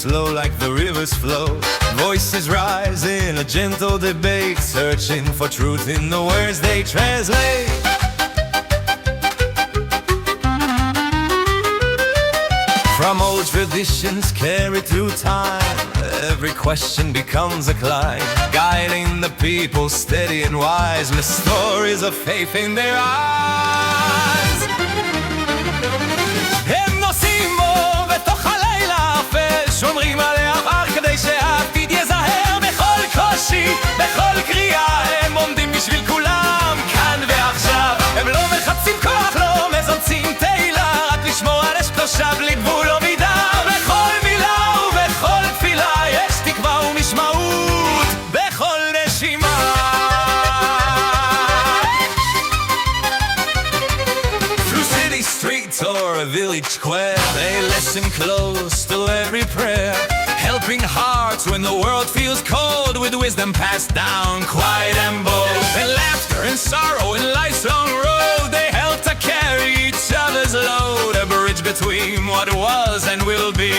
slow like the river's flow. Voices rise in a gentle debate, searching for truth in the words they translate. From old traditions carried through time, every question becomes a climb, guiding the people steady and wise, with stories of faith in their eyes. הם נוסעים בו בתוך הלילה האפל, שומרים על העבר כדי שהעתיד יזהר. בכל קושי, בכל קריאה, הם עומדים בשביל כולם, כאן ועכשיו. הם לא מחפשים כוח, לא מזמצים תהילה, רק לשמור על אש קדושה בלי גבול או מידה. בכל מילה ובכל תפילה יש תקווה ומשמעות, בכל נשימה. Through city streets or a village square, they listen close to every prayer, helping hearts when the world feels cold, with wisdom passed down quiet and bold. And laughter and sorrow in life's long road, they help to carry each other's load, a bridge between what was and will be,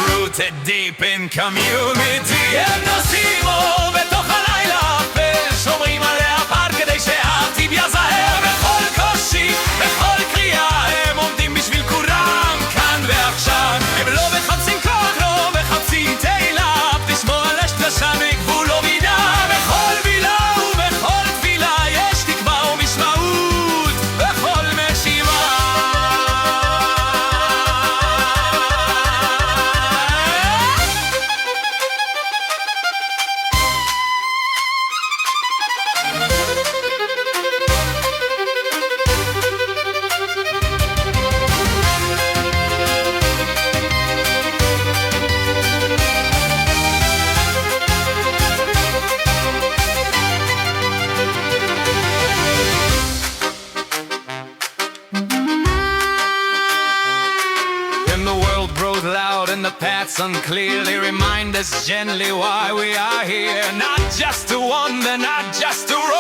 rooted deep in community. הם נוסעים בו בתוך הלילה האפל, שומרים על העבר כדי שהעתיד יזהר. בכל קושי, בכל קריאה, הם עומדים בשביל כולם, כאן ועכשיו. הם לא מחפשים כוח, לא מחפשים תהילה, תשמור על אש קדושה מגבול או מידה. בכל מילה ובכל תפילה יש תקווה ומשמעות, בכל נשימה. When the world grows loud and the path's unclear, they remind us gently why we are here. Not just to wander, not just to roam,